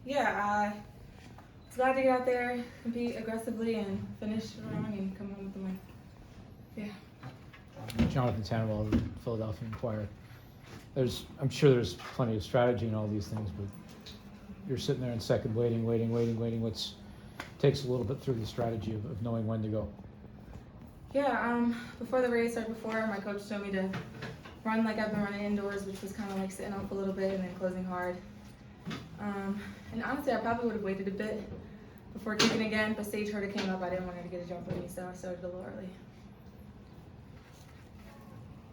Yeah, I was glad to get out there, compete aggressively, and finish strong and come home with the win. Yeah. Jonathan Tannenwald, the Philadelphia Inquirer. I'm sure there's plenty of strategy in all these things, but you're sitting there in second, waiting. Takes a little bit through the strategy of knowing when to go. Yeah, before the race or before, my coach told me to run like I've been running indoors, which was kind of like sitting off a little bit and then closing hard. And honestly, I probably would have waited a bit before kicking again, but Sage Herta came up. I didn't want her to get a jump on me, so I started a little early.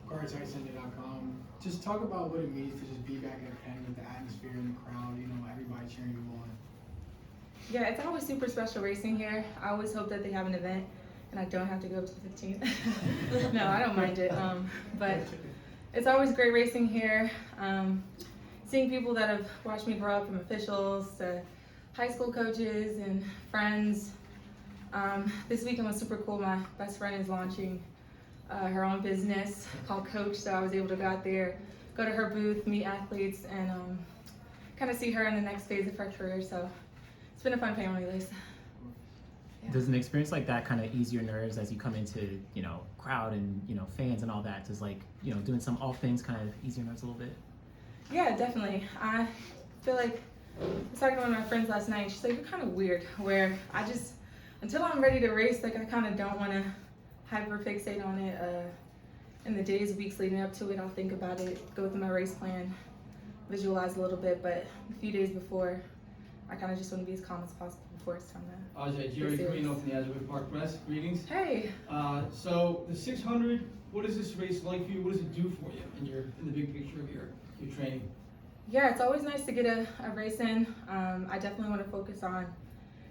GuardsIceNday.com. Just talk about what it means to just be back at Penn with the atmosphere and the crowd, everybody cheering you on. Yeah, it's always super special racing here. I always hope that they have an event and I don't have to go up to the 15th. No, I don't mind it. But it's always great racing here. Seeing people that have watched me grow up, from officials to high school coaches and friends. This weekend was super cool. My best friend is launching her own business called Coach, so I was able to go out there, go to her booth, meet athletes, and kind of see her in the next phase of her career. So it's been a fun family race. Yeah. Does an experience like that kind of ease your nerves as you come into, crowd and, fans and all that? Does doing some off things kind of ease your nerves a little bit? Yeah, definitely. I feel like, I was talking to one of my friends last night, she's like, you're kind of weird, where until I'm ready to race, I kind of don't want to hyper-fixate on it. In the days, weeks leading up to it, I'll think about it, go through my race plan, visualize a little bit, but a few days before, I kind of just want to be as calm as possible before it's time to. Ajee, Jerry Carino from the Ajee Park Press. Greetings. Hey. So the 600, what is this race like for you? What does it do for you in the big picture of your training? Yeah, it's always nice to get a race in. I definitely want to focus on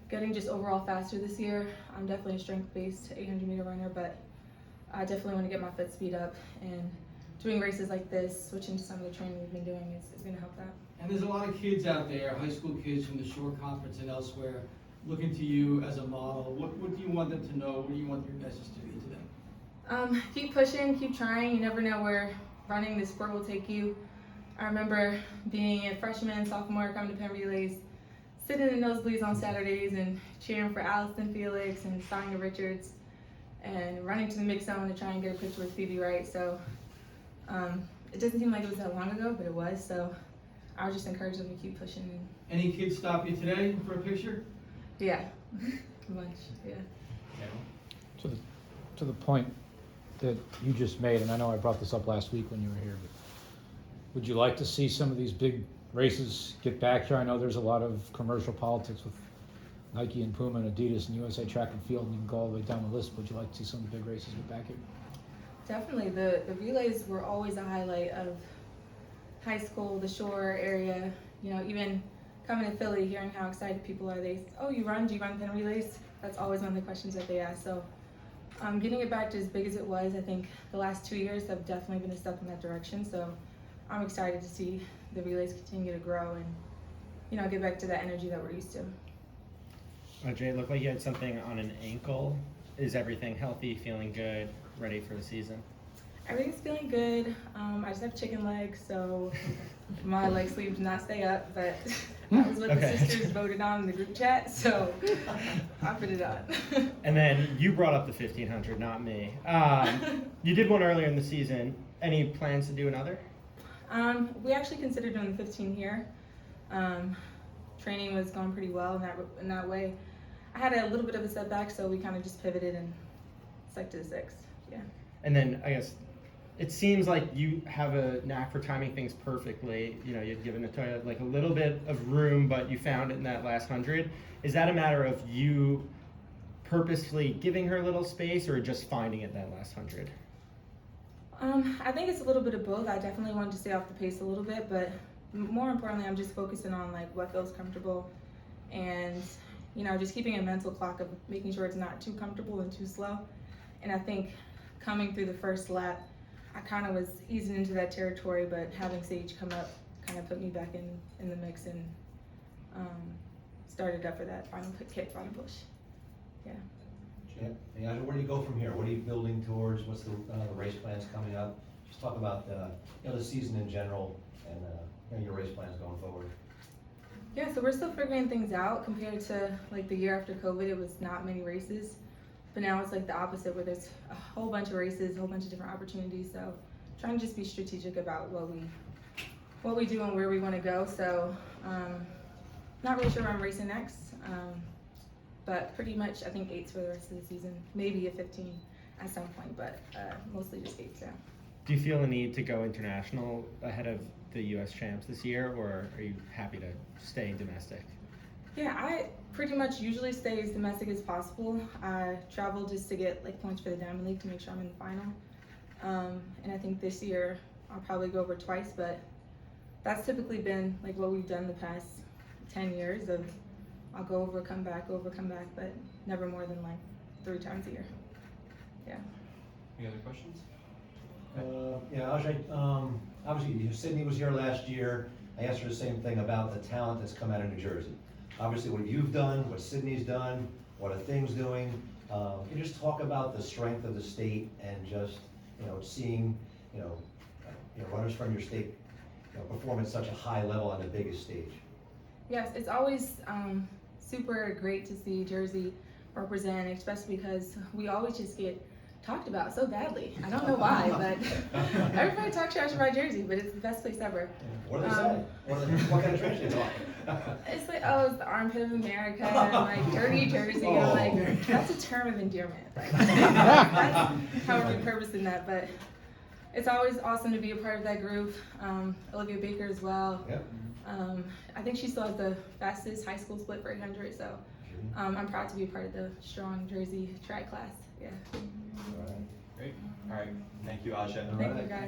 getting just overall faster this year. I'm definitely a strength-based 800-meter runner, but I definitely want to get my foot speed up, and doing races like this, switching to some of the training we've been doing is going to help that. And there's a lot of kids out there, high school kids from the Shore Conference and elsewhere, looking to you as a model. What do you want them to know? What do you want your message to be to them? Keep pushing, keep trying. You never know where running this sport will take you. I remember being a freshman, sophomore, coming to Penn Relays, sitting in the nosebleeds on Saturdays and cheering for Allison Felix and Sonia Richards, and running to the mix zone to try and get a picture with Phoebe Wright. So it doesn't seem like it was that long ago, but it was. So I would just encourage them to keep pushing. Any kids stop you today for a picture? Yeah, a bunch, yeah. To the point that you just made, and I know I brought this up last week when you were here, but would you like to see some of these big races get back here? I know there's a lot of commercial politics with Nike and Puma and Adidas and USA Track and Field, and you can go all the way down the list. Would you like to see some of the big races get back here? Definitely. The relays were always a highlight of high school, the Shore area. Even coming to Philly, hearing how excited people are. Do you run Penn Relays? That's always one of the questions that they ask. So getting it back to as big as it was, I think the last 2 years have definitely been a step in that direction. So I'm excited to see the relays continue to grow and, get back to that energy that we're used to. Ajee, it looked like you had something on an ankle. Is everything healthy, feeling good, ready for the season? Everything's feeling good. I just have chicken legs, so my leg sleeve did not stay up, but that was what the sisters voted on in the group chat, so I put it on. And then you brought up the 1500, not me. You did one earlier in the season. Any plans to do another? We actually considered doing the 15 here. Training was going pretty well in that way. I had a little bit of a setback, so we kind of just pivoted and stuck to the 6. Yeah. And then I guess it seems like you have a knack for timing things perfectly. You'd given Natoya a little bit of room, but you found it in that last 100. Is that a matter of you purposefully giving her a little space, or just finding it that last 100? I think it's a little bit of both. I definitely wanted to stay off the pace a little bit, but more importantly, I'm just focusing on what feels comfortable, and just keeping a mental clock of making sure it's not too comfortable and too slow. And I think coming through the first lap, I kind of was easing into that territory, but having Sage come up kind of put me back in the mix and started up for that final final push. Yeah. Where do you go from here? What are you building towards? What's the race plans coming up? Just talk about the season in general and your race plans going forward. Yeah, so we're still figuring things out compared to like the year after COVID. It was not many races, but now it's like the opposite, where there's a whole bunch of races, a whole bunch of different opportunities. So trying to just be strategic about what we do and where we want to go. So not really sure where I'm racing next, but pretty much I think 8s for the rest of the season, maybe a 15 at some point, but mostly just 8s now. Do you feel a need to go international ahead of the U.S. champs this year, or are you happy to stay domestic? Yeah, I pretty much usually stay as domestic as possible. I travel just to get like points for the Diamond League to make sure I'm in the final. And I think this year I'll probably go over twice, but that's typically been like what we've done the past 10 years of I'll go over, come back, but never more than like 3 times a year. Yeah. Any other questions? Yeah, Ajee, obviously Sydney was here last year. I asked her the same thing about the talent that's come out of New Jersey. Obviously what you've done, what Sydney's done, what are things doing. Can you just talk about the strength of the state and just, seeing, runners from your state, perform at such a high level on the biggest stage? Yes, it's always super great to see Jersey represent, especially because we always just get talked about so badly. I don't know why, but everybody talks trash about Jersey, but it's the best place ever. What do they say? What kind of trash they talk? It's like, oh, it's the armpit of America, and like dirty Jersey. Oh. I'm like, that's a term of endearment. Like, that's how we're repurposing that. But it's always awesome to be a part of that group. Olivia Baker as well. Yep. I think she still has the fastest high school split for 800, so I'm proud to be a part of the strong Jersey track class. Yeah. All right. Great. All right. Thank you, Ajee. Thank you, guys.